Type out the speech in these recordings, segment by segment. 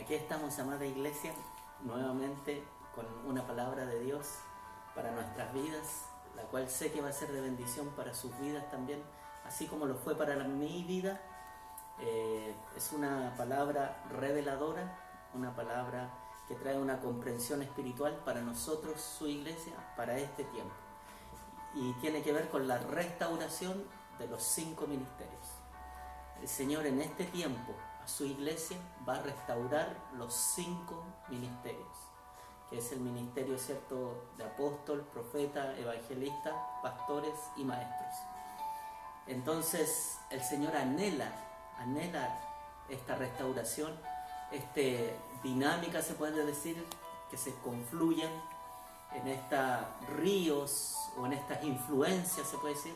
Aquí estamos, amada iglesia, nuevamente con una palabra de Dios para nuestras vidas, la cual sé que va a ser de bendición para sus vidas también, así como lo fue para mi vida. Es una palabra reveladora, una palabra que trae una comprensión espiritual para nosotros, su iglesia, para este tiempo. Y tiene que ver con la restauración de los 5 ministerios. El Señor en este tiempo a su iglesia va a restaurar los 5 ministerios, que es el ministerio, ¿cierto?, de apóstol, profeta, evangelista, pastores y maestros. Entonces el Señor anhela esta restauración, dinámica, se puede decir, que se confluyan en estos ríos o en estas influencias, se puede decir,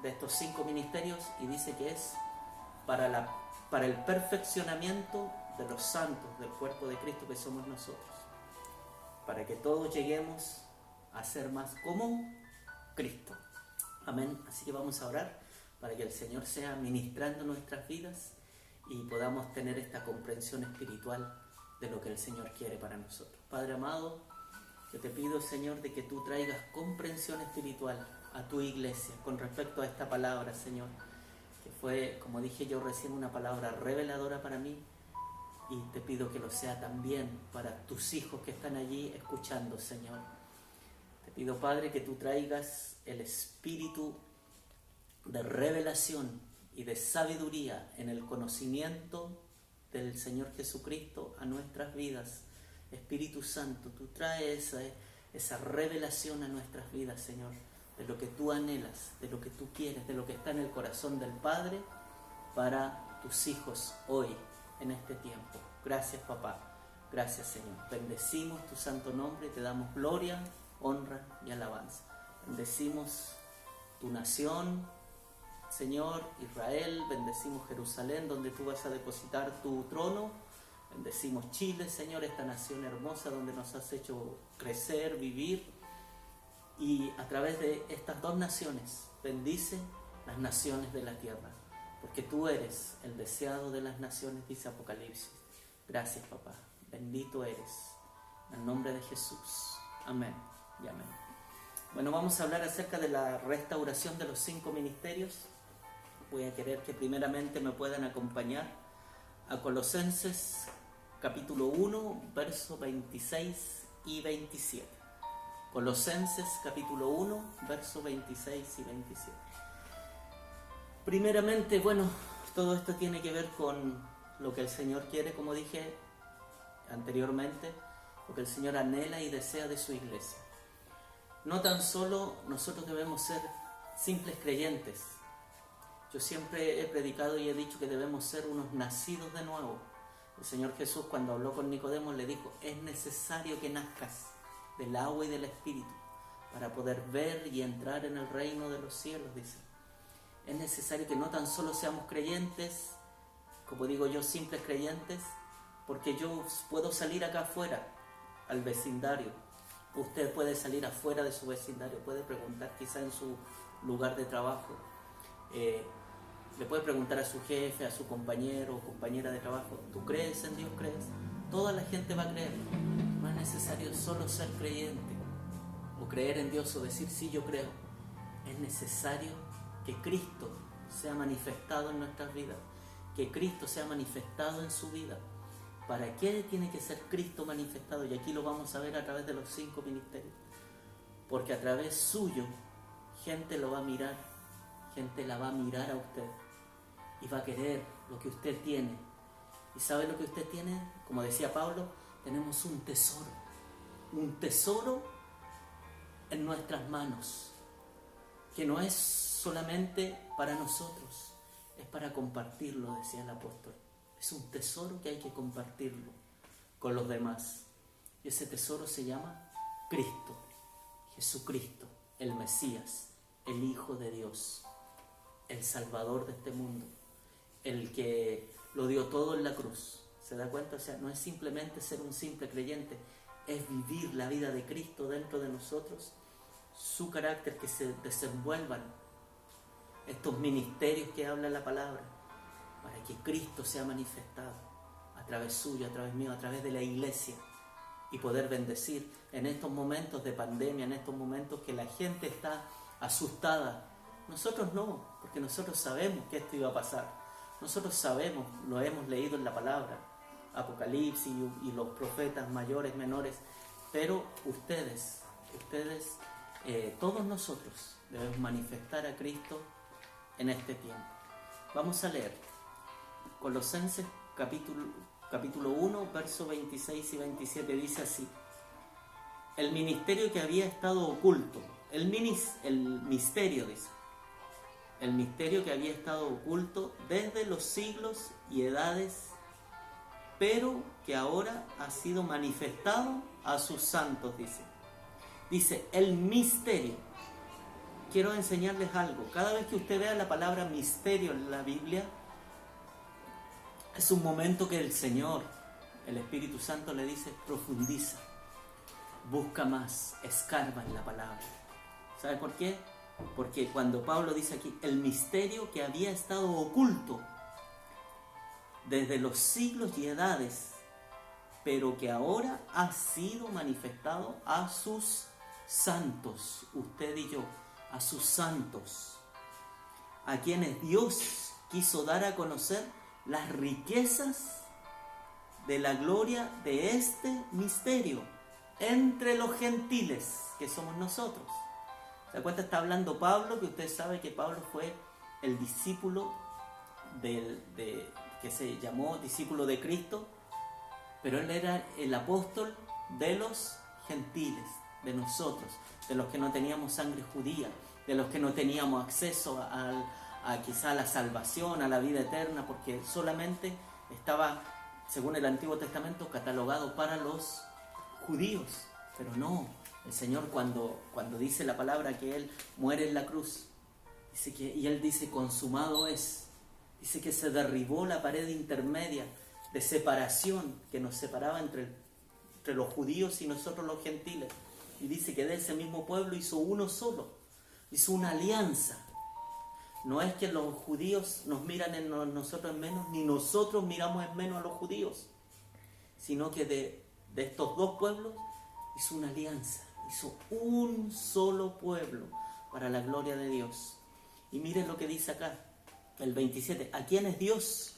de estos 5 ministerios, y dice que es para el perfeccionamiento de los santos del cuerpo de Cristo que somos nosotros, para que todos lleguemos a ser más como Cristo. Amén. Así que vamos a orar para que el Señor sea ministrando nuestras vidas y podamos tener esta comprensión espiritual de lo que el Señor quiere para nosotros. Padre amado, yo te pido, Señor, de que tú traigas comprensión espiritual a tu iglesia con respecto a esta palabra, Señor, que fue, como dije yo recién, una palabra reveladora para mí, y te pido que lo sea también para tus hijos que están allí escuchando, Señor. Te pido, Padre, que tú traigas el espíritu de revelación y de sabiduría en el conocimiento del Señor Jesucristo a nuestras vidas. Espíritu Santo, tú traes esa revelación a nuestras vidas, Señor, de lo que tú anhelas, de lo que tú quieres, de lo que está en el corazón del Padre para tus hijos hoy, en este tiempo. Gracias, papá. Gracias, Señor. Bendecimos tu santo nombre, te damos gloria, honra y alabanza. Bendecimos tu nación, Señor, Israel. Bendecimos Jerusalén, donde tú vas a depositar tu trono. Bendecimos Chile, Señor, esta nación hermosa donde nos has hecho crecer, vivir. Y a través de estas 2 naciones, bendice las naciones de la tierra, porque tú eres el deseado de las naciones, dice Apocalipsis. Gracias, papá. Bendito eres. En el nombre de Jesús. Amén y amén. Bueno, vamos a hablar acerca de la restauración de los 5 ministerios. Voy a querer que primeramente me puedan acompañar a Colosenses capítulo 1, versos 26 y 27. Colosenses capítulo 1, versos 26 y 27. Primeramente, bueno, todo esto tiene que ver con lo que el Señor quiere, como dije anteriormente, lo que el Señor anhela y desea de su iglesia. No tan solo nosotros debemos ser simples creyentes. Yo siempre he predicado y he dicho que debemos ser unos nacidos de nuevo. El Señor Jesús, cuando habló con Nicodemo, le dijo: es necesario que nazcas del agua y del Espíritu para poder ver y entrar en el reino de los cielos, dice. Es necesario que no tan solo seamos creyentes, como digo yo, simples creyentes, porque yo puedo salir acá afuera, al vecindario. Usted puede salir afuera de su vecindario, puede preguntar quizá en su lugar de trabajo. Le puede preguntar a su jefe, a su compañero o compañera de trabajo: ¿tú crees en Dios? ¿Crees? Toda la gente va a creer. No es necesario solo ser creyente o creer en Dios o decir sí, yo creo. Es necesario que Cristo sea manifestado en nuestras vidas, que Cristo sea manifestado en su vida. ¿Para qué tiene que ser Cristo manifestado? Y aquí lo vamos a ver a través de los 5 ministerios. Porque a través suyo, gente lo va a mirar, gente la va a mirar a usted y va a querer lo que usted tiene. ¿Y sabe lo que usted tiene? Como decía Pablo, tenemos un tesoro en nuestras manos, que no es solamente para nosotros, es para compartirlo, decía el apóstol. Es un tesoro que hay que compartirlo con los demás. Y ese tesoro se llama Cristo, Jesucristo, el Mesías, el Hijo de Dios, el Salvador de este mundo, el que lo dio todo en la cruz. ¿Se da cuenta? O sea, no es simplemente ser un simple creyente, es vivir la vida de Cristo dentro de nosotros, su carácter, que se desenvuelvan estos ministerios que habla la palabra, para que Cristo sea manifestado a a través suyo, a través mío, a través de la iglesia, y poder bendecir en estos momentos de pandemia, en estos momentos que la gente está asustada. Nosotros no, porque nosotros sabemos que esto iba a pasar. Nosotros sabemos, lo hemos leído en la palabra, Apocalipsis y los profetas mayores, menores, pero ustedes, todos nosotros debemos manifestar a Cristo en este tiempo. Vamos a leer Colosenses capítulo 1, versos 26 y 27, dice así: el ministerio que había estado oculto, el misterio, dice, el misterio que había estado oculto desde los siglos y edades, pero que ahora ha sido manifestado a sus santos, dice, el misterio. Quiero enseñarles algo. Cada vez que usted vea la palabra misterio en la Biblia, es un momento que el Señor, el Espíritu Santo, le dice: profundiza, busca más, escarba en la palabra. ¿Sabe por qué? Porque cuando Pablo dice aquí, el misterio que había estado oculto desde los siglos y edades, pero que ahora ha sido manifestado a sus santos, usted y yo, a sus santos, a quienes Dios quiso dar a conocer las riquezas de la gloria de este misterio entre los gentiles, que somos nosotros. ¿Se da cuenta? Está hablando Pablo, que usted sabe que Pablo fue el discípulo que se llamó discípulo de Cristo, pero él era el apóstol de los gentiles, de nosotros, de los que no teníamos sangre judía, de los que no teníamos acceso quizá a la salvación, a la vida eterna, porque solamente estaba, según el Antiguo Testamento, catalogado para los judíos. Pero no, el Señor cuando dice la palabra que Él muere en la cruz, y Él dice: consumado es. Dice que se derribó la pared intermedia de separación que nos separaba entre los judíos y nosotros los gentiles. Y dice que de ese mismo pueblo hizo uno solo, hizo una alianza. No es que los judíos nos miran en nosotros en menos, ni nosotros miramos en menos a los judíos, sino que de estos dos pueblos hizo una alianza, hizo un solo pueblo para la gloria de Dios. Y miren lo que dice acá, el 27, a quienes Dios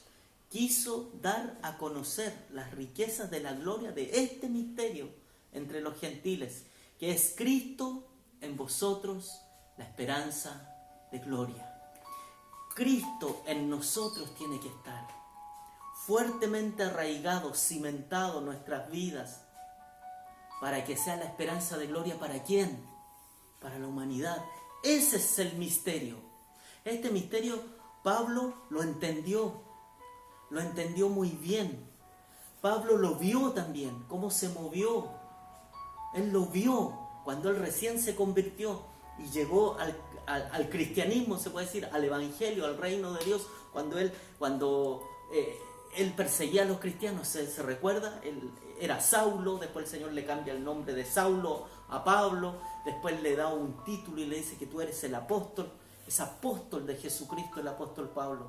quiso dar a conocer las riquezas de la gloria de este misterio entre los gentiles, que es Cristo en vosotros, la esperanza de gloria. Cristo en nosotros tiene que estar fuertemente arraigado, cimentado en nuestras vidas, para que sea la esperanza de gloria. ¿Para quién? Para la humanidad. Ese es el misterio. Este misterio Pablo lo entendió muy bien. Pablo lo vio también, cómo se movió. Él lo vio cuando él recién se convirtió y llegó al cristianismo, se puede decir, al evangelio, al reino de Dios, cuando él perseguía a los cristianos. ¿Se recuerda? Él era Saulo, después el Señor le cambia el nombre de Saulo a Pablo, después le da un título y le dice que tú eres el apóstol, es apóstol de Jesucristo, el apóstol Pablo.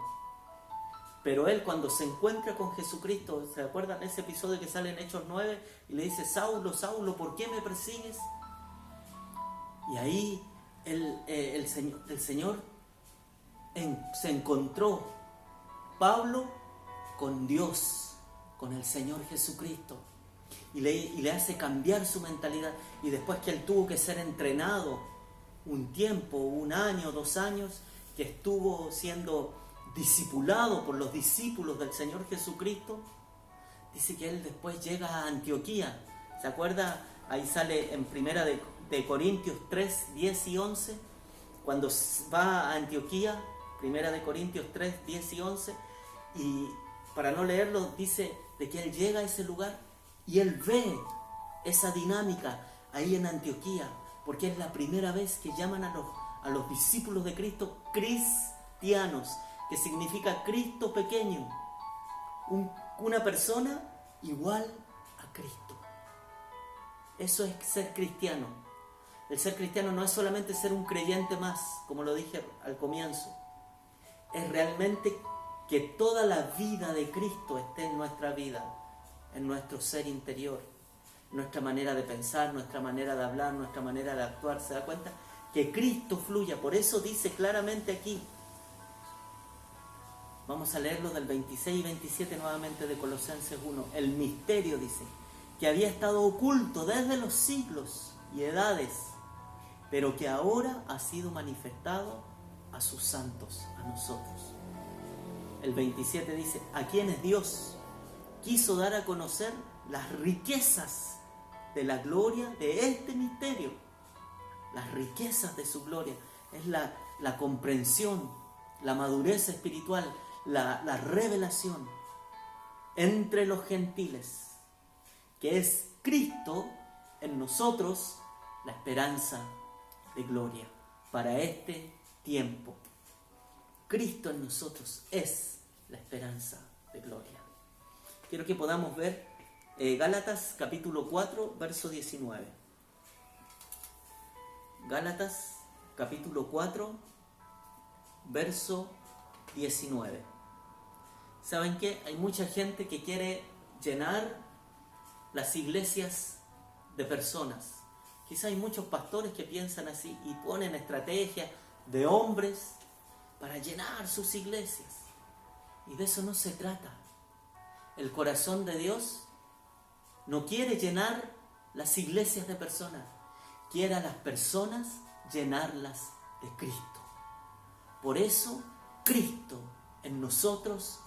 Pero él, cuando se encuentra con Jesucristo, ¿se acuerdan ese episodio que sale en Hechos 9? Y le dice: Saulo, Saulo, ¿por qué me persigues? Y ahí el Señor se encontró Pablo con Dios, con el Señor Jesucristo, y le hace cambiar su mentalidad. Y después que él tuvo que ser entrenado un tiempo, 1 año, 2 años, que estuvo siendo discipulado por los discípulos del Señor Jesucristo, dice que él después llega a Antioquía. ¿Se acuerda? Ahí sale en Primera de Corintios 3, 10 y 11, cuando va a Antioquía, Primera de Corintios 3, 10 y 11, y para no leerlo, dice de que él llega a ese lugar y él ve esa dinámica ahí en Antioquía, porque es la primera vez que llaman a los discípulos de Cristo cristianos, que significa Cristo pequeño, una persona igual a Cristo. Eso es ser cristiano. El ser cristiano no es solamente ser un creyente más, como lo dije al comienzo, es realmente que toda la vida de Cristo esté en nuestra vida, en nuestro ser interior, nuestra manera de pensar, nuestra manera de hablar, nuestra manera de actuar. ¿Se da cuenta? Que Cristo fluya. Por eso dice claramente aquí, vamos a leerlo del 26 y 27 nuevamente de Colosenses 1, el misterio, dice, que había estado oculto desde los siglos y edades, pero que ahora ha sido manifestado a sus santos, a nosotros. El 27 dice, a quienes Dios quiso dar a conocer las riquezas de la gloria de este misterio. Las riquezas de su gloria es la comprensión, la madurez espiritual, la revelación entre los gentiles, que es Cristo en nosotros, la esperanza de gloria para este tiempo. Cristo en nosotros es la esperanza de gloria. Quiero que podamos ver Gálatas capítulo 4, verso 19. Gálatas capítulo 4, verso 19. ¿Saben qué? Hay mucha gente que quiere llenar las iglesias de personas. Quizá hay muchos pastores que piensan así y ponen estrategias de hombres para llenar sus iglesias. Y de eso no se trata. El corazón de Dios no quiere llenar las iglesias de personas. Quiere a las personas llenarlas de Cristo. Por eso, Cristo en nosotros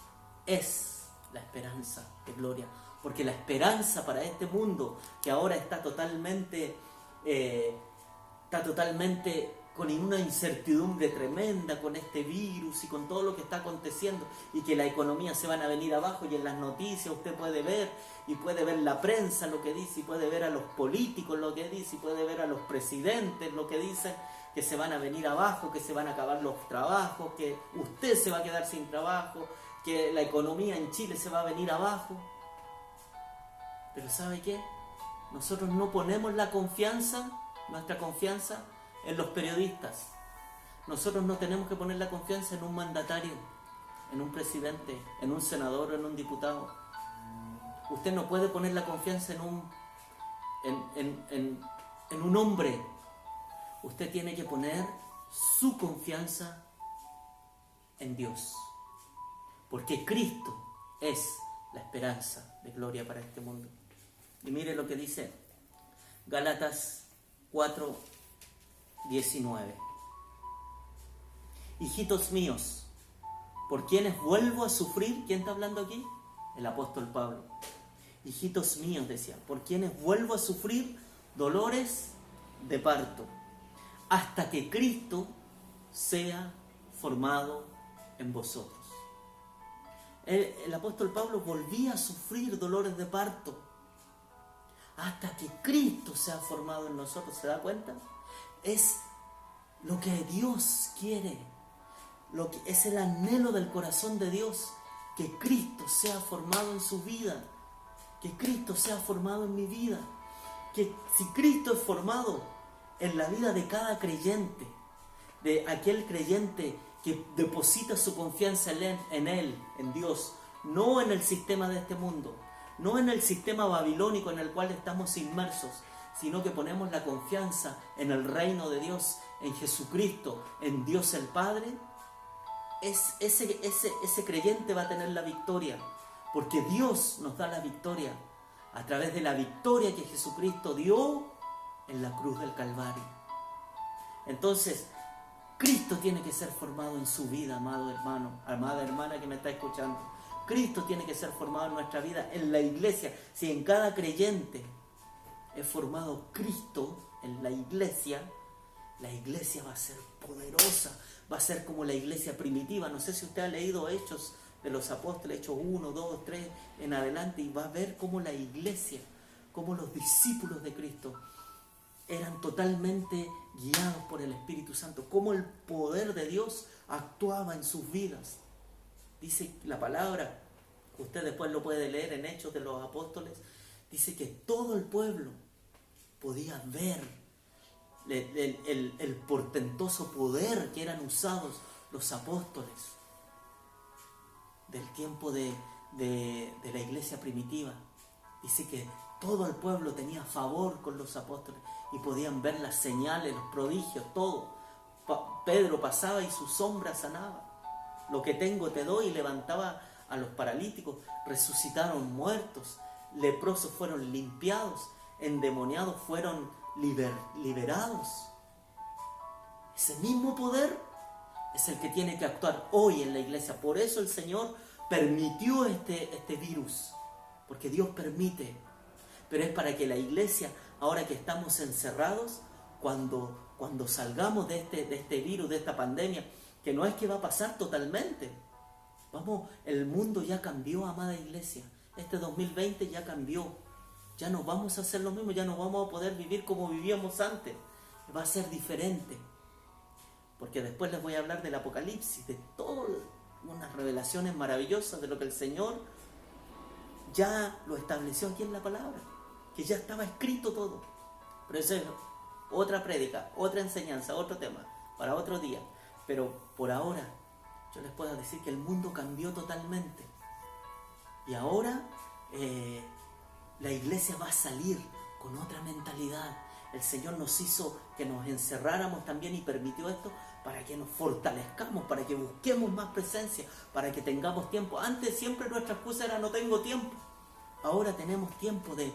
es la esperanza de gloria. Porque la esperanza para este mundo que ahora está totalmente con una incertidumbre tremenda con este virus y con todo lo que está aconteciendo, y que la economía se van a venir abajo, y en las noticias usted puede ver, y puede ver la prensa lo que dice, y puede ver a los políticos lo que dice, y puede ver a los presidentes lo que dicen, que se van a venir abajo, que se van a acabar los trabajos, que usted se va a quedar sin trabajo, que la economía en Chile se va a venir abajo. Pero ¿sabe qué? Nosotros no ponemos nuestra confianza en los periodistas. Nosotros no tenemos que poner la confianza en un mandatario, en un presidente, en un senador o en un diputado. Usted no puede poner la confianza en un hombre. Usted tiene que poner su confianza en Dios. Porque Cristo es la esperanza de gloria para este mundo. Y mire lo que dice Gálatas 4, 19. Hijitos míos, por quienes vuelvo a sufrir. ¿Quién está hablando aquí? El apóstol Pablo. Hijitos míos, decía, por quienes vuelvo a sufrir dolores de parto, hasta que Cristo sea formado en vosotros. El apóstol Pablo volvía a sufrir dolores de parto hasta que Cristo sea formado en nosotros. ¿Se da cuenta? Es lo que Dios quiere, es el anhelo del corazón de Dios, que Cristo sea formado en su vida, que Cristo sea formado en mi vida, que si Cristo es formado en la vida de cada creyente, de aquel creyente que deposita su confianza en Él, en Dios, no en el sistema de este mundo, no en el sistema babilónico en el cual estamos inmersos, sino que ponemos la confianza en el reino de Dios, en Jesucristo, en Dios el Padre, ese creyente va a tener la victoria, porque Dios nos da la victoria a través de la victoria que Jesucristo dio en la cruz del Calvario. Entonces, Cristo tiene que ser formado en su vida, amado hermano, amada hermana que me está escuchando. Cristo tiene que ser formado en nuestra vida, en la iglesia. Si en cada creyente es formado Cristo en la iglesia va a ser poderosa, va a ser como la iglesia primitiva. No sé si usted ha leído Hechos de los Apóstoles, Hechos 1, 2, 3 en adelante, y va a ver cómo la iglesia, cómo los discípulos de Cristo eran totalmente guiados por el Espíritu Santo, cómo el poder de Dios actuaba en sus vidas. Dice la palabra, usted después lo puede leer en Hechos de los Apóstoles, dice que todo el pueblo podía ver el portentoso poder que eran usados los apóstoles. del tiempo de la iglesia primitiva. Dice que todo el pueblo tenía favor con los apóstoles y podían ver las señales, los prodigios, todo. Pedro pasaba y su sombra sanaba. Lo que tengo te doy, y levantaba a los paralíticos, resucitaron muertos, leprosos fueron limpiados, endemoniados fueron liberados. Ese mismo poder es el que tiene que actuar hoy en la iglesia. Por eso el Señor permitió este virus, porque Dios permite, pero es para que la iglesia, ahora que estamos encerrados, cuando salgamos de este virus, de esta pandemia, que no es que va a pasar totalmente. El mundo ya cambió, amada iglesia. Este 2020 ya cambió. Ya no vamos a hacer lo mismo, ya no vamos a poder vivir como vivíamos antes. Va a ser diferente. Porque después les voy a hablar del Apocalipsis, de todas unas revelaciones maravillosas de lo que el Señor ya lo estableció aquí en la palabra, que ya estaba escrito todo. Pero eso es otra prédica, otra enseñanza, otro tema, para otro día. Pero por ahora yo les puedo decir que el mundo cambió totalmente. Y ahora la iglesia va a salir con otra mentalidad. El Señor nos hizo que nos encerráramos también y permitió esto para que nos fortalezcamos, para que busquemos más presencia, para que tengamos tiempo. Antes siempre nuestra excusa era no tengo tiempo. Ahora tenemos tiempo de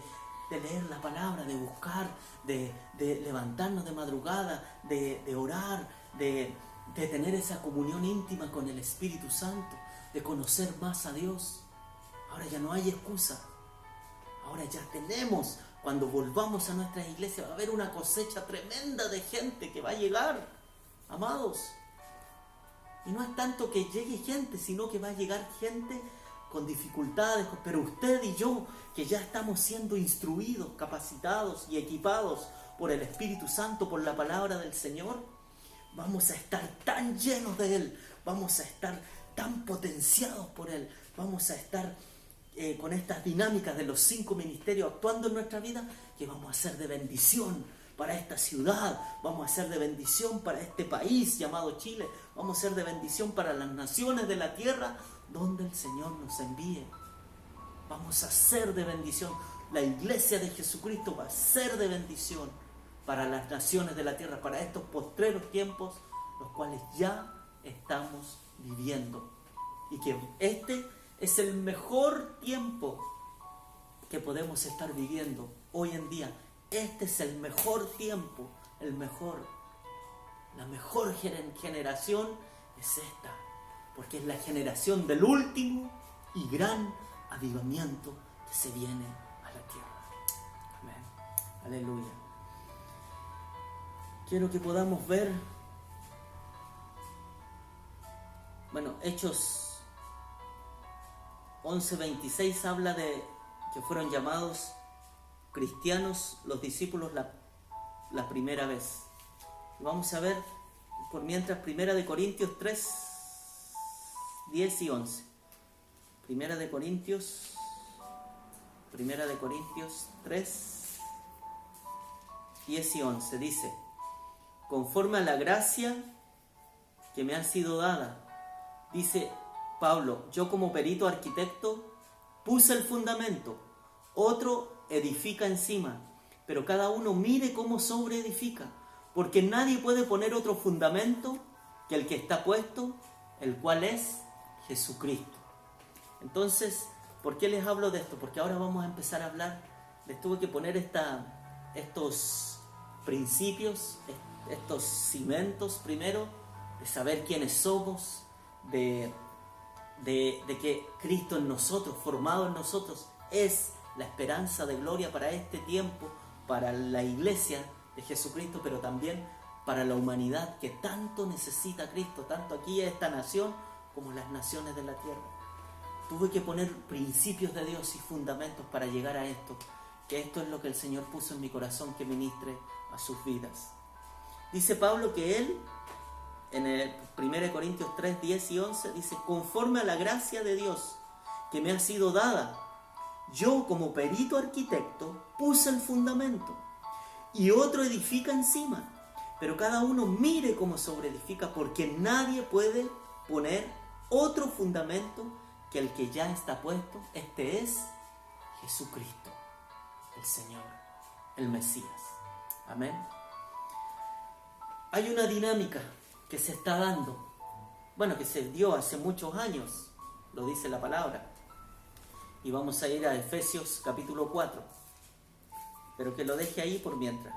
leer la palabra, de buscar, de levantarnos de madrugada, de orar, de tener esa comunión íntima con el Espíritu Santo, de conocer más a Dios. Ahora ya no hay excusa. Ahora ya tenemos, cuando volvamos a nuestras iglesias, va a haber una cosecha tremenda de gente que va a llegar, amados. Y no es tanto que llegue gente, sino que va a llegar gente con dificultades, pero usted y yo, que ya estamos siendo instruidos, capacitados y equipados por el Espíritu Santo, por la palabra del Señor, vamos a estar tan llenos de Él, vamos a estar tan potenciados por Él, vamos a estar con estas dinámicas de los 5 ministerios actuando en nuestra vida, que vamos a ser de bendición para esta ciudad, vamos a ser de bendición para este país llamado Chile, vamos a ser de bendición para las naciones de la tierra donde el Señor nos envíe. Vamos a ser de bendición. La iglesia de Jesucristo va a ser de bendición para las naciones de la tierra, para estos postreros tiempos, los cuales ya estamos viviendo. Y que este es el mejor tiempo que podemos estar viviendo hoy en día. Este es el mejor tiempo, la mejor generación es esta, porque es la generación del último y gran avivamiento que se viene a la tierra. Amén. Aleluya. Quiero que podamos ver, Hechos 11:26 habla de que fueron llamados cristianos los discípulos la primera vez. Vamos a ver por mientras 1 Corintios 3, 10 y 11. 1 Corintios 3, 10 y 11 dice: conforme a la gracia que me ha sido dada, dice Pablo, yo como perito arquitecto puse el fundamento, otro edifica encima, pero cada uno mire cómo sobreedifica, porque nadie puede poner otro fundamento que el que está puesto, el cual es Jesucristo. Entonces, ¿por qué les hablo de esto? Porque ahora vamos a empezar a hablar, les tuve que poner estos principios, estos cimientos primero, de saber quiénes somos, de que Cristo en nosotros, formado en nosotros, es la esperanza de gloria para este tiempo, para la iglesia de Jesucristo, pero también para la humanidad que tanto necesita a Cristo, tanto aquí en esta nación como las naciones de la tierra. Tuve que poner principios de Dios y fundamentos para llegar a esto, que esto es lo que el Señor puso en mi corazón que ministre a sus vidas. Dice Pablo que él, en el 1 Corintios 3, 10 y 11, dice: conforme a la gracia de Dios que me ha sido dada, yo como perito arquitecto puse el fundamento y otro edifica encima, pero cada uno mire cómo sobreedifica, porque nadie puede poner otro fundamento que el que ya está puesto, este es Jesucristo, el Señor, el Mesías. Amén. Hay una dinámica que se está dando, bueno, que se dio hace muchos años, lo dice la palabra. Y vamos a ir a Efesios capítulo 4, pero que lo deje ahí por mientras.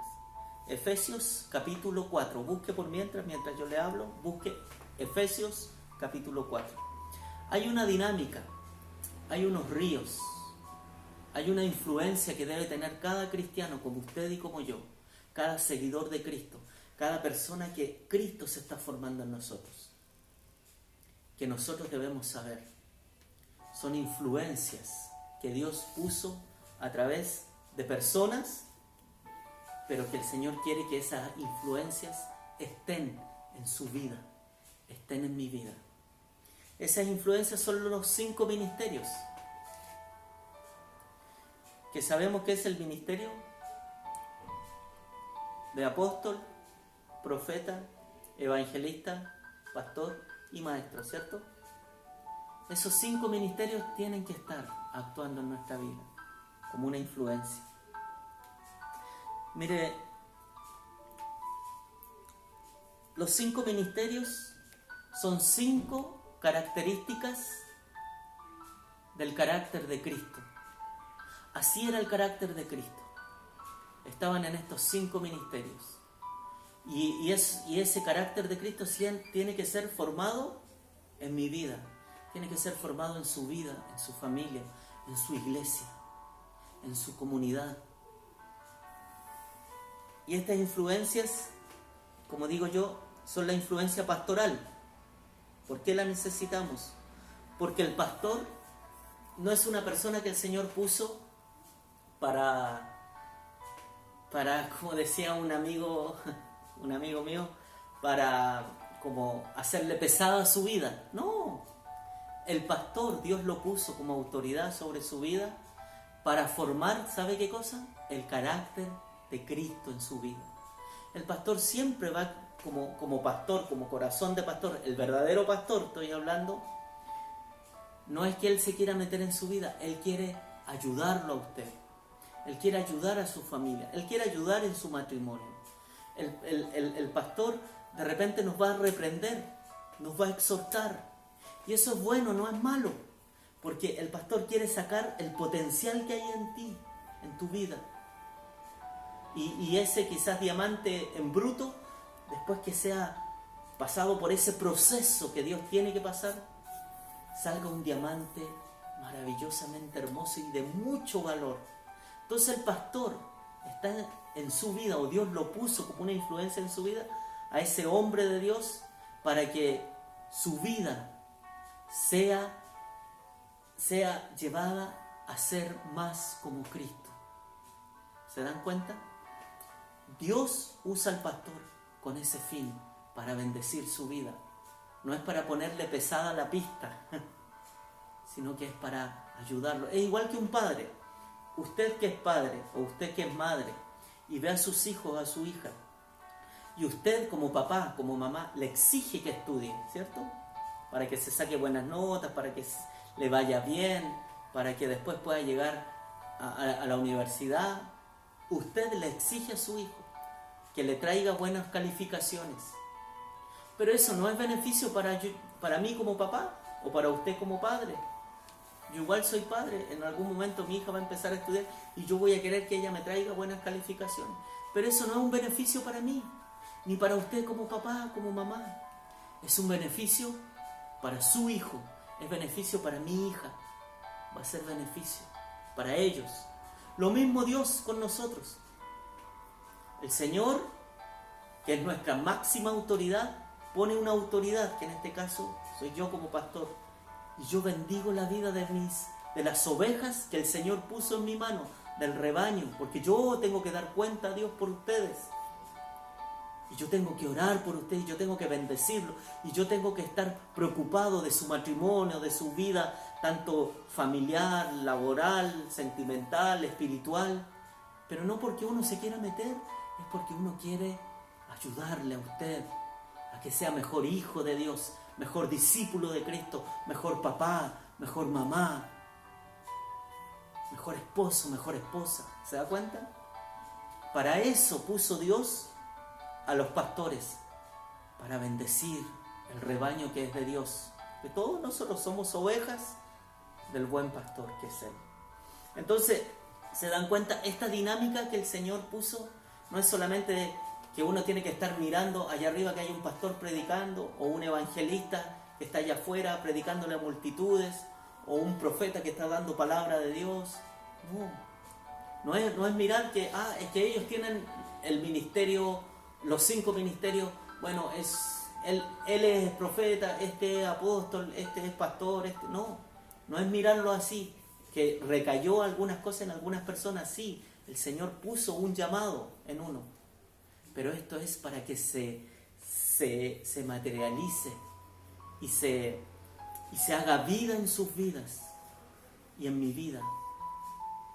Efesios capítulo 4, busque por mientras yo le hablo, busque Efesios capítulo 4. Hay una dinámica, hay unos ríos, hay una influencia que debe tener cada cristiano como usted y como yo, cada seguidor de Cristo, cada persona que Cristo se está formando en nosotros, que nosotros debemos saber. Son influencias que Dios puso a través de personas, pero que el Señor quiere que esas influencias estén en su vida, estén en mi vida. Esas influencias son los 5 ministerios, que sabemos que es el ministerio de apóstol, profeta, evangelista, pastor y maestro, ¿cierto? Esos 5 ministerios tienen que estar actuando en nuestra vida como una influencia. Mire, los 5 ministerios son 5 características del carácter de Cristo. Así era el carácter de Cristo. Estaban en estos 5 ministerios. Y ese carácter de Cristo tiene que ser formado en mi vida. Tiene que ser formado en su vida, en su familia, en su iglesia, en su comunidad. Y estas influencias, como digo yo, son la influencia pastoral. ¿Por qué la necesitamos? Porque el pastor no es una persona que el Señor puso para como decía un amigo mío, para como hacerle pesada su vida. No. El pastor, Dios lo puso como autoridad sobre su vida para formar, ¿sabe qué cosa? El carácter de Cristo en su vida. El pastor siempre va como pastor, como corazón de pastor. El verdadero pastor, estoy hablando, no es que él se quiera meter en su vida, él quiere ayudarlo a usted. Él quiere ayudar a su familia, él quiere ayudar en su matrimonio. El pastor de repente nos va a reprender, nos va a exhortar. Y eso es bueno, no es malo, porque el pastor quiere sacar el potencial que hay en ti, en tu vida. Y ese quizás diamante en bruto, después que sea pasado por ese proceso que Dios tiene que pasar, salga un diamante maravillosamente hermoso y de mucho valor. Entonces el pastor está en su vida, o Dios lo puso como una influencia en su vida, a ese hombre de Dios, para que su vida sea llevada a ser más como Cristo. ¿Se dan cuenta? Dios usa al pastor con ese fin, para bendecir su vida. No es para ponerle pesada la pista, sino que es para ayudarlo. Es igual que un padre. Usted que es padre o usted que es madre y ve a sus hijos, a su hija, y usted como papá, como mamá, le exige que estudie, ¿cierto? Para que se saque buenas notas, para que le vaya bien, para que después pueda llegar a la universidad. Usted le exige a su hijo que le traiga buenas calificaciones. Pero eso no es beneficio para mí como papá o para usted como padre. Yo igual soy padre, en algún momento mi hija va a empezar a estudiar y yo voy a querer que ella me traiga buenas calificaciones. Pero eso no es un beneficio para mí, ni para usted como papá, como mamá. Es un beneficio para su hijo, es beneficio para mi hija, va a ser beneficio para ellos. Lo mismo Dios con nosotros. El Señor, que es nuestra máxima autoridad, pone una autoridad, que en este caso soy yo como pastor, y yo bendigo la vida de las ovejas que el Señor puso en mi mano, del rebaño, porque yo tengo que dar cuenta a Dios por ustedes. Y yo tengo que orar por ustedes, yo tengo que bendecirlo, y yo tengo que estar preocupado de su matrimonio, de su vida, tanto familiar, laboral, sentimental, espiritual. Pero no porque uno se quiera meter, es porque uno quiere ayudarle a usted a que sea mejor hijo de Dios, mejor discípulo de Cristo, mejor papá, mejor mamá, mejor esposo, mejor esposa. ¿Se da cuenta? Para eso puso Dios a los pastores, para bendecir el rebaño que es de Dios. Que todos nosotros somos ovejas del buen pastor que es Él. Entonces, ¿se dan cuenta? Esta dinámica que el Señor puso no es solamente que uno tiene que estar mirando allá arriba que hay un pastor predicando, o un evangelista que está allá afuera predicándole a multitudes, o un profeta que está dando palabra de Dios. No es mirar que, es que ellos tienen el ministerio, los 5 ministerios, bueno, él es profeta, este es apóstol, este es pastor, no es mirarlo así, que recayó algunas cosas en algunas personas, sí, el Señor puso un llamado en uno, pero esto es para que se materialice y se haga vida en sus vidas y en mi vida,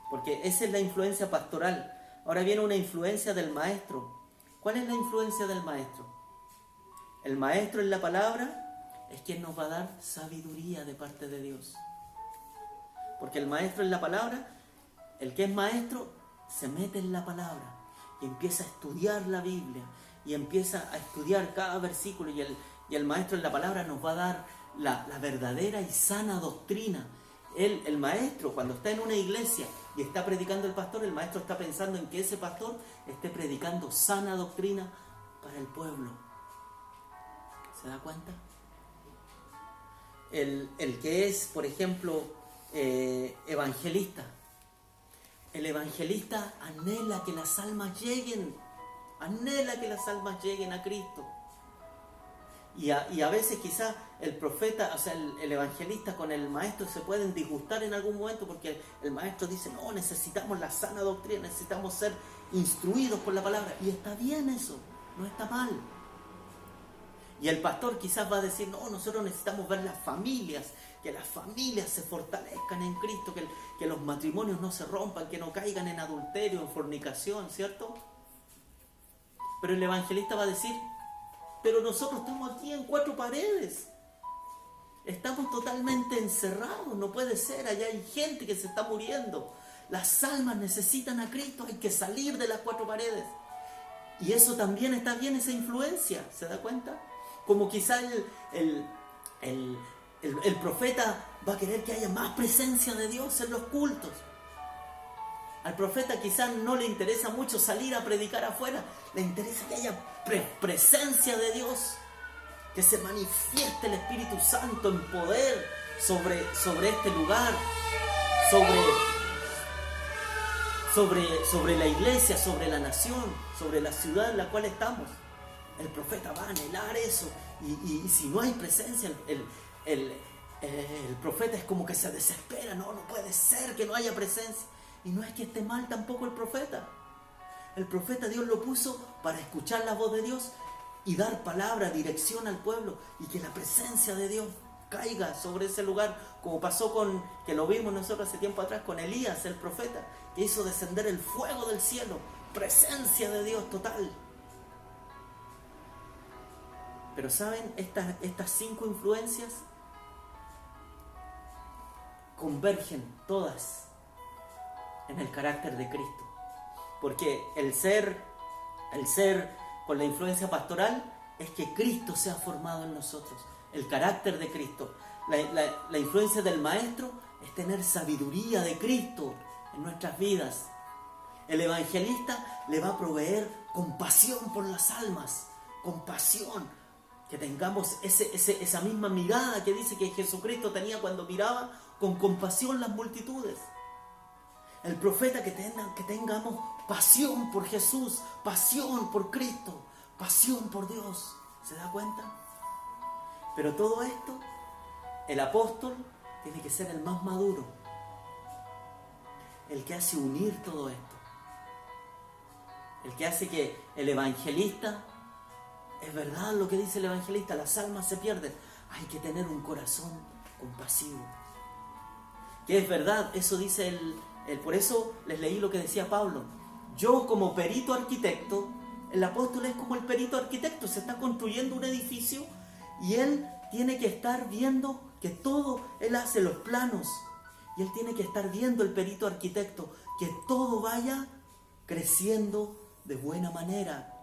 porque esa es la influencia pastoral. Ahora viene una influencia del maestro. ¿Cuál es la influencia del maestro? El maestro en la palabra es quien nos va a dar sabiduría de parte de Dios. Porque el maestro en la palabra, el que es maestro, se mete en la palabra y empieza a estudiar la Biblia y empieza a estudiar cada versículo, y el maestro en la palabra nos va a dar la verdadera y sana doctrina. El maestro, cuando está en una iglesia y está predicando el pastor, el maestro está pensando en que ese pastor esté predicando sana doctrina para el pueblo. ¿Se da cuenta? El que es, por ejemplo, evangelista. El evangelista anhela que las almas lleguen. Anhela que las almas lleguen a Cristo. Y a veces quizás el profeta, o sea, el evangelista con el maestro se pueden disgustar en algún momento, porque el maestro dice, no, necesitamos la sana doctrina, necesitamos ser instruidos por la palabra. Y está bien eso, no está mal. Y el pastor quizás va a decir, no, nosotros necesitamos ver las familias, que las familias se fortalezcan en Cristo, que los matrimonios no se rompan, que no caigan en adulterio, en fornicación, ¿cierto? Pero el evangelista va a decir, pero nosotros estamos aquí en 4 paredes. Estamos totalmente encerrados, no puede ser, allá hay gente que se está muriendo. Las almas necesitan a Cristo, hay que salir de las 4 paredes. Y eso también está bien, esa influencia, ¿se da cuenta? Como quizá el profeta va a querer que haya más presencia de Dios en los cultos. Al profeta quizás no le interesa mucho salir a predicar afuera, le interesa que haya presencia de Dios, que se manifieste el Espíritu Santo en poder sobre este lugar, sobre la iglesia, sobre la nación, sobre la ciudad en la cual estamos. El profeta va a anhelar eso, y si no hay presencia, el profeta es como que se desespera, no puede ser que no haya presencia. Y no es que esté mal tampoco el profeta. El profeta Dios lo puso para escuchar la voz de Dios y dar palabra, dirección al pueblo, y que la presencia de Dios caiga sobre ese lugar, como pasó que lo vimos nosotros hace tiempo atrás con Elías, el profeta, que hizo descender el fuego del cielo, presencia de Dios total. Pero ¿saben? Estas 5 influencias convergen todas en el carácter de Cristo, porque el ser con la influencia pastoral es que Cristo sea formado en nosotros, el carácter de Cristo. La influencia del maestro es tener sabiduría de Cristo en nuestras vidas. El evangelista le va a proveer compasión por las almas, compasión, que tengamos esa misma mirada que dice que Jesucristo tenía cuando miraba con compasión las multitudes. El profeta, que tengamos pasión por Jesús, pasión por Cristo, pasión por Dios. ¿Se da cuenta? Pero todo esto, el apóstol tiene que ser el más maduro, el que hace unir todo esto, el que hace que el evangelista, es verdad lo que dice el evangelista, las almas se pierden. Hay que tener un corazón compasivo. Que es verdad, eso dice por eso les leí lo que decía Pablo. Yo, como perito arquitecto, el apóstol es como el perito arquitecto, se está construyendo un edificio y él tiene que estar viendo que todo, él hace los planos. Y él tiene que estar viendo, el perito arquitecto, que todo vaya creciendo de buena manera.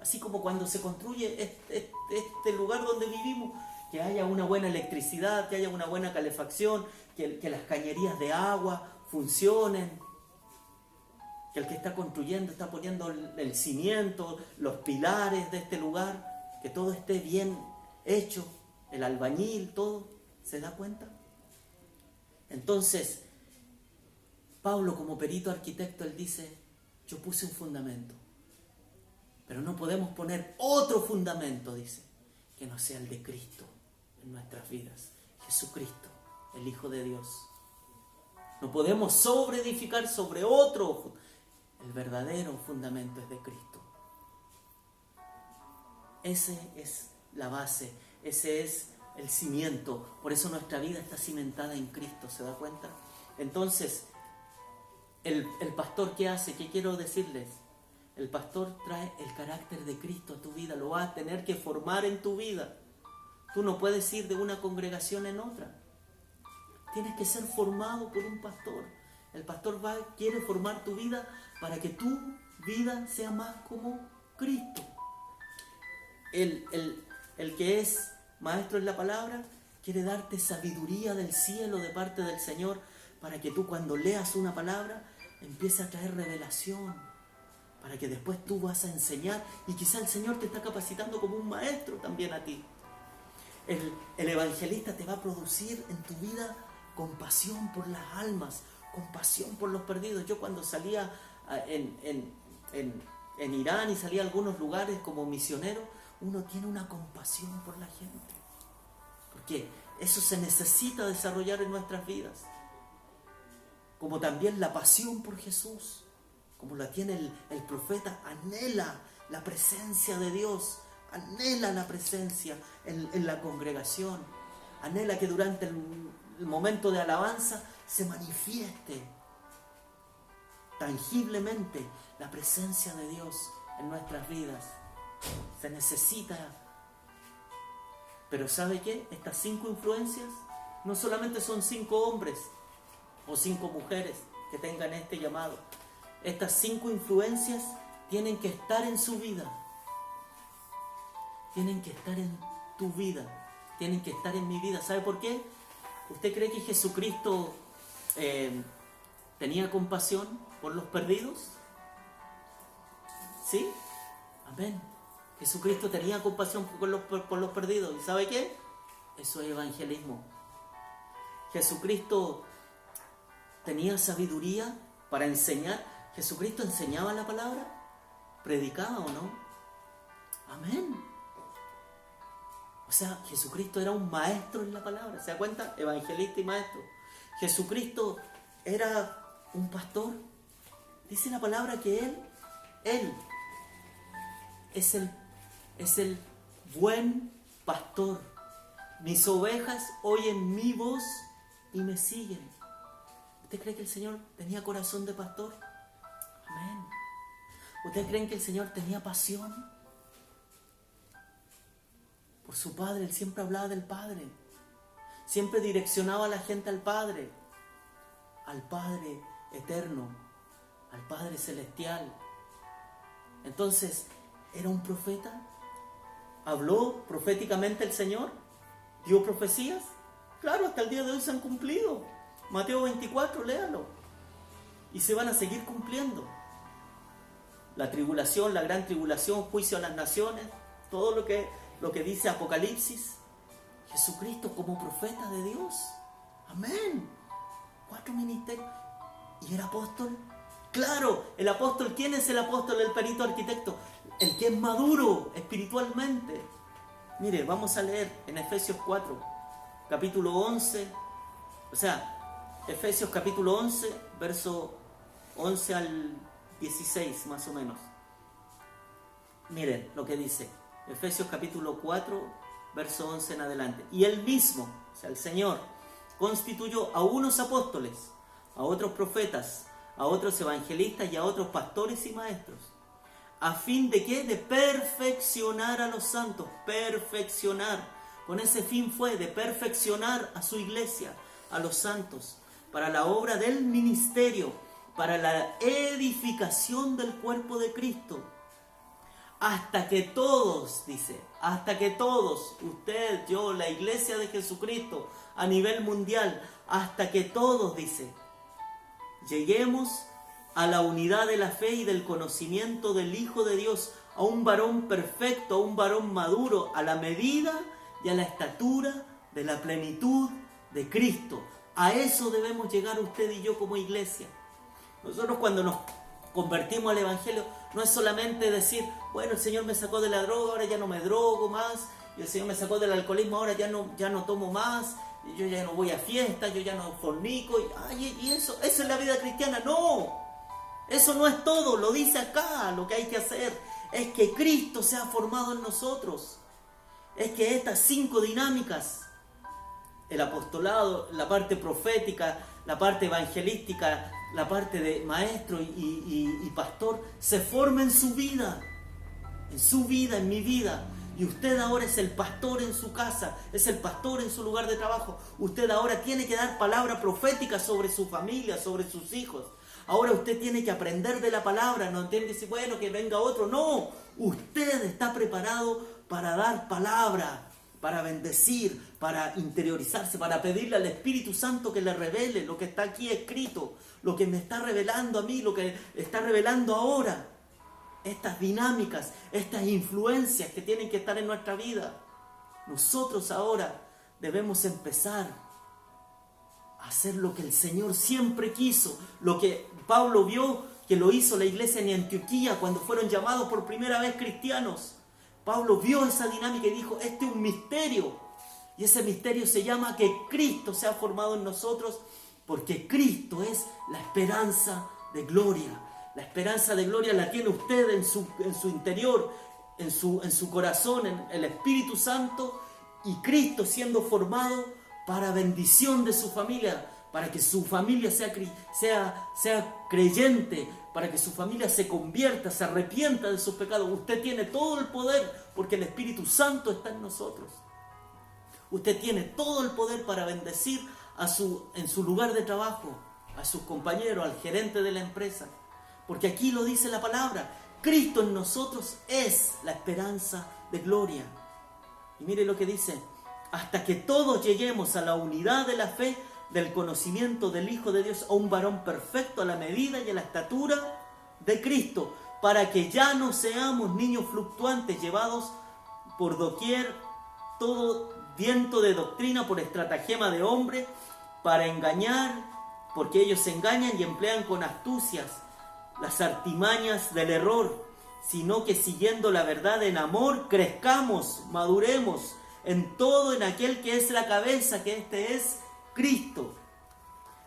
Así como cuando se construye este lugar donde vivimos, que haya una buena electricidad, que haya una buena calefacción, que las cañerías de agua funcionen, que el que está construyendo está poniendo el cimiento, los pilares de este lugar, que todo esté bien hecho, el albañil, todo. ¿Se da cuenta? Entonces, Pablo, como perito arquitecto, él dice: yo puse un fundamento, pero no podemos poner otro fundamento, dice, que no sea el de Cristo en nuestras vidas. Jesucristo, el Hijo de Dios. No podemos sobreedificar sobre otro. El verdadero fundamento es de Cristo. Ese es la base, ese es el cimiento. Por eso nuestra vida está cimentada en Cristo, ¿se da cuenta? Entonces, el pastor, ¿qué hace? ¿Qué quiero decirles? El pastor trae el carácter de Cristo a tu vida, lo vas a tener que formar en tu vida. Tú no puedes ir de una congregación en otra. Tienes que ser formado por un pastor. El pastor quiere formar tu vida para que tu vida sea más como Cristo. El que es maestro en la palabra quiere darte sabiduría del cielo de parte del Señor, para que tú, cuando leas una palabra, empiece a traer revelación, para que después tú vas a enseñar, y quizá el Señor te está capacitando como un maestro también a ti. El evangelista te va a producir en tu vida compasión por las almas, compasión por los perdidos. Yo, cuando salía en Irán y salía a algunos lugares como misionero, uno tiene una compasión por la gente, porque eso se necesita desarrollar en nuestras vidas. Como también la pasión por Jesús, como la tiene el profeta, anhela la presencia de Dios, anhela la presencia en la congregación, anhela que durante el momento de alabanza se manifieste tangiblemente la presencia de Dios en nuestras vidas. Se necesita. Pero ¿sabe qué? Estas 5 influencias no solamente son 5 hombres o 5 mujeres que tengan este llamado. Estas 5 influencias tienen que estar en su vida. Tienen que estar en tu vida. Tienen que estar en mi vida. ¿Sabe por qué? ¿Usted cree que Jesucristo tenía compasión por los perdidos? ¿Sí? Amén. Jesucristo tenía compasión por los perdidos. ¿Y sabe qué? Eso es evangelismo. Jesucristo tenía sabiduría para enseñar. Jesucristo enseñaba la palabra, predicaba, ¿o no? Amén. O sea, Jesucristo era un maestro en la palabra. ¿Se da cuenta? Evangelista y maestro. Jesucristo era un pastor. Dice la palabra que Él es el buen pastor. Mis ovejas oyen mi voz y me siguen. ¿Usted cree que el Señor tenía corazón de pastor? Amén. ¿Ustedes creen que el Señor tenía pasión por su Padre? Él siempre hablaba del Padre. Siempre direccionaba a la gente al Padre eterno, al Padre celestial. Entonces, ¿era un profeta? ¿Habló proféticamente el Señor? ¿Dio profecías? Claro, hasta el día de hoy se han cumplido. Mateo 24, léalo. Y se van a seguir cumpliendo. La tribulación, la gran tribulación, juicio a las naciones, todo lo que dice Apocalipsis. Jesucristo como profeta de Dios. Amén. 4 ministerios. ¿Y el apóstol? Claro, el apóstol. ¿Quién es el apóstol, el perito arquitecto? El que es maduro espiritualmente. Mire, vamos a leer en Efesios 4, capítulo 11. O sea, Efesios capítulo 11, verso 11 al 16, más o menos. Miren lo que dice. Efesios capítulo 4, verso 11 en adelante. Y él mismo, o sea, el Señor, constituyó a unos apóstoles, a otros profetas, a otros evangelistas y a otros pastores y maestros. ¿A fin de qué? De perfeccionar a los santos. Perfeccionar. Con ese fin fue de perfeccionar a su iglesia, a los santos, para la obra del ministerio, para la edificación del cuerpo de Cristo. Hasta que todos, dice, hasta que todos, usted, yo, la iglesia de Jesucristo a nivel mundial, hasta que todos, dice, lleguemos a la unidad de la fe y del conocimiento del Hijo de Dios, a un varón perfecto, a un varón maduro, a la medida y a la estatura de la plenitud de Cristo. A eso debemos llegar usted y yo como iglesia. Nosotros cuando nos convertimos al Evangelio, no es solamente decir, bueno, el Señor me sacó de la droga, ahora ya no me drogo más, y el Señor me sacó del alcoholismo, ahora ya no tomo más, yo ya no voy a fiestas, yo ya no fornico, y eso es la vida cristiana. No, eso no es todo, lo dice acá. Lo que hay que hacer es que Cristo sea formado en nosotros, es que estas 5 dinámicas, el apostolado, la parte profética, la parte evangelística, la parte de maestro y pastor, se forma en su vida, en mi vida. Y usted ahora es el pastor en su casa, es el pastor en su lugar de trabajo. Usted ahora tiene que dar palabra profética sobre su familia, sobre sus hijos. Ahora usted tiene que aprender de la palabra, no tiene que decir, bueno, que venga otro. No, usted está preparado para dar palabra, para bendecir, para interiorizarse, para pedirle al Espíritu Santo que le revele lo que está aquí escrito, lo que me está revelando a mí, lo que está revelando ahora. Estas dinámicas, estas influencias que tienen que estar en nuestra vida. Nosotros ahora debemos empezar a hacer lo que el Señor siempre quiso, lo que Pablo vio que lo hizo la iglesia en Antioquía cuando fueron llamados por primera vez cristianos. Pablo vio esa dinámica y dijo, este es un misterio. Y ese misterio se llama que Cristo se ha formado en nosotros, porque Cristo es la esperanza de gloria. La esperanza de gloria la tiene usted en su interior, en su corazón, en el Espíritu Santo, y Cristo siendo formado para bendición de su familia, para que su familia sea creyente, para que su familia se convierta, se arrepienta de sus pecados. Usted tiene todo el poder porque el Espíritu Santo está en nosotros. Usted tiene todo el poder para bendecir en su lugar de trabajo, a sus compañeros, al gerente de la empresa. Porque aquí lo dice la palabra, Cristo en nosotros es la esperanza de gloria. Y mire lo que dice, hasta que todos lleguemos a la unidad de la fe, del conocimiento del Hijo de Dios, a un varón perfecto, a la medida y a la estatura de Cristo, para que ya no seamos niños fluctuantes, llevados por doquier todo viento de doctrina, por estratagema de hombre, para engañar, porque ellos se engañan y emplean con astucias las artimañas del error, sino que siguiendo la verdad en amor, crezcamos, maduremos en todo en aquel que es la cabeza, que este es Cristo,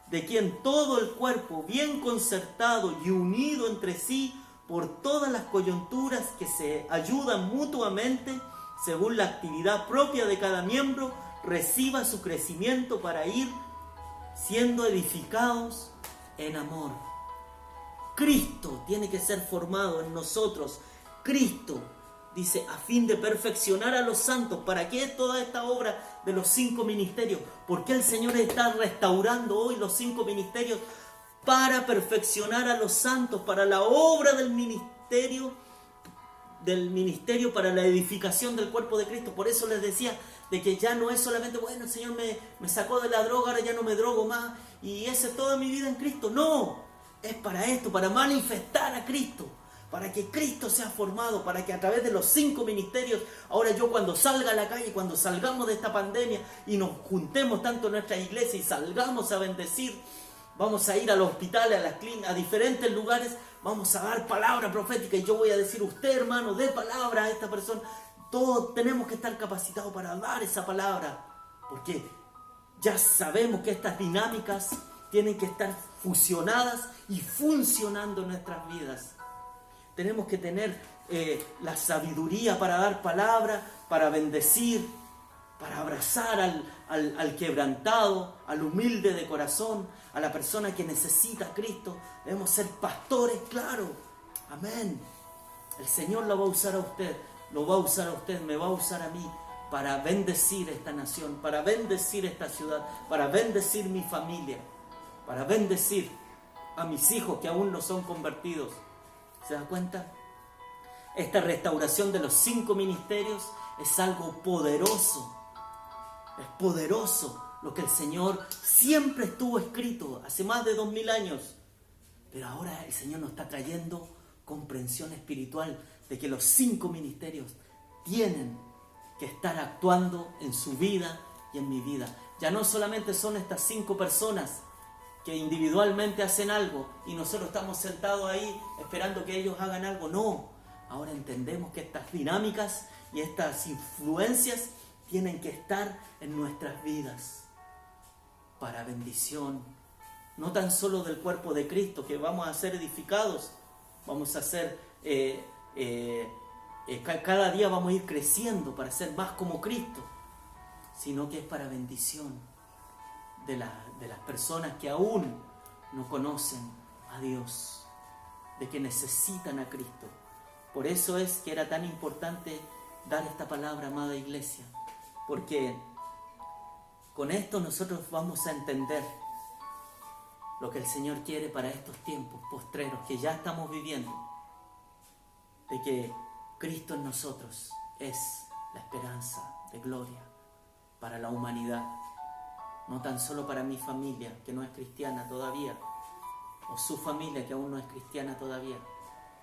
de quien todo el cuerpo, bien concertado y unido entre sí por todas las coyunturas que se ayudan mutuamente, según la actividad propia de cada miembro, reciba su crecimiento para ir siendo edificados en amor. Cristo tiene que ser formado en nosotros. Cristo, dice, a fin de perfeccionar a los santos. ¿Para qué toda esta obra de los 5 ministerios? ¿Por qué el Señor está restaurando hoy los 5 ministerios? Para perfeccionar a los santos, para la obra del ministerio, para la edificación del cuerpo de Cristo. Por eso les decía de que ya no es solamente, bueno, el Señor me sacó de la droga, ahora ya no me drogo más, y esa es toda mi vida en Cristo. No, es para esto, para manifestar a Cristo, para que Cristo sea formado, para que a través de los 5 ministerios, ahora yo cuando salga a la calle, cuando salgamos de esta pandemia y nos juntemos tanto en nuestra iglesia y salgamos a bendecir, vamos a ir a los hospitales, a las clínicas, a diferentes lugares, vamos a dar palabra profética y yo voy a decir, usted hermano, dé palabra a esta persona. Todos tenemos que estar capacitados para dar esa palabra, porque ya sabemos que estas dinámicas tienen que estar fusionadas y funcionando en nuestras vidas. Tenemos que tener la sabiduría para dar palabra, para bendecir, para abrazar al quebrantado, al humilde de corazón, a la persona que necesita a Cristo. Debemos ser pastores, claro. Amén. El Señor lo va a usar a usted, lo va a usar a usted, me va a usar a mí para bendecir esta nación, para bendecir esta ciudad, para bendecir mi familia, para bendecir a mis hijos que aún no son convertidos. ¿Se da cuenta? Esta restauración de los 5 ministerios es algo poderoso. Es poderoso lo que el Señor siempre estuvo escrito hace más de 2000 años. Pero ahora el Señor nos está trayendo comprensión espiritual de que los 5 ministerios tienen que estar actuando en su vida y en mi vida. Ya no solamente son estas 5 personas que individualmente hacen algo y nosotros estamos sentados ahí esperando que ellos hagan algo. No, ahora entendemos que estas dinámicas y estas influencias tienen que estar en nuestras vidas para bendición, no tan solo del cuerpo de Cristo, que vamos a ser edificados, vamos a ser, cada día vamos a ir creciendo para ser más como Cristo, sino que es para bendición de las personas que aún no conocen a Dios, de que necesitan a Cristo. Por eso es que era tan importante dar esta palabra, amada iglesia, porque con esto nosotros vamos a entender lo que el Señor quiere para estos tiempos postreros que ya estamos viviendo, de que Cristo en nosotros es la esperanza de gloria para la humanidad, no tan solo para mi familia que no es cristiana todavía, o su familia que aún no es cristiana todavía,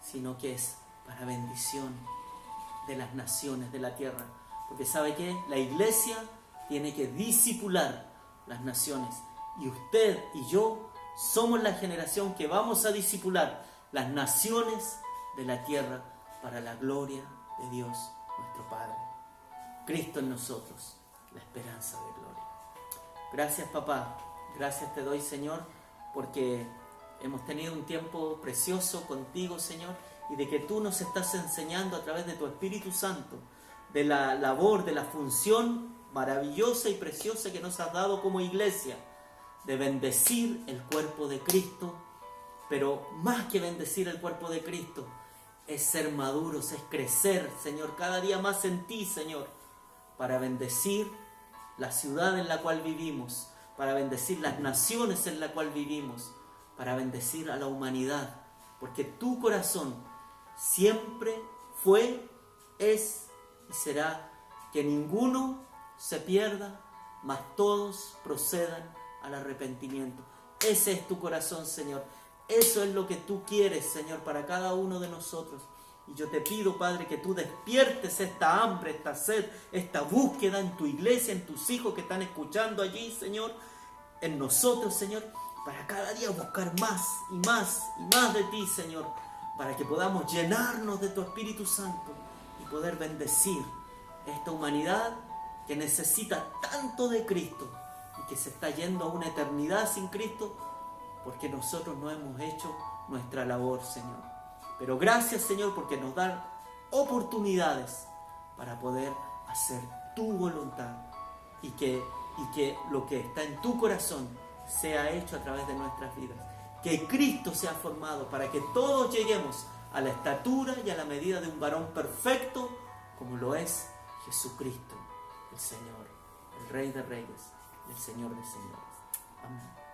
sino que es para bendición de las naciones de la tierra. Porque ¿sabe qué? La iglesia tiene que discipular las naciones, y usted y yo somos la generación que vamos a discipular las naciones de la tierra para la gloria de Dios nuestro Padre. Cristo en nosotros, la esperanza de gloria. Gracias, papá, gracias te doy, Señor, porque hemos tenido un tiempo precioso contigo, Señor, y de que tú nos estás enseñando a través de tu Espíritu Santo de la labor, de la función maravillosa y preciosa que nos has dado como iglesia, de bendecir el cuerpo de Cristo, pero más que bendecir el cuerpo de Cristo, es ser maduros, es crecer, Señor, cada día más en ti, Señor, para bendecir la ciudad en la cual vivimos, para bendecir las naciones en la cual vivimos, para bendecir a la humanidad, porque tu corazón siempre fue, es y será que ninguno se pierda, mas todos procedan al arrepentimiento. Ese es tu corazón, Señor. Eso es lo que tú quieres, Señor, para cada uno de nosotros. Y yo te pido, Padre, que tú despiertes esta hambre, esta sed, esta búsqueda en tu iglesia, en tus hijos que están escuchando allí, Señor, en nosotros, Señor, para cada día buscar más y más y más de ti, Señor, para que podamos llenarnos de tu Espíritu Santo y poder bendecir esta humanidad que necesita tanto de Cristo y que se está yendo a una eternidad sin Cristo porque nosotros no hemos hecho nuestra labor, Señor. Pero gracias, Señor, porque nos dan oportunidades para poder hacer tu voluntad y que lo que está en tu corazón sea hecho a través de nuestras vidas. Que Cristo sea formado para que todos lleguemos a la estatura y a la medida de un varón perfecto como lo es Jesucristo, el Señor, el Rey de Reyes, el Señor de Señores. Amén.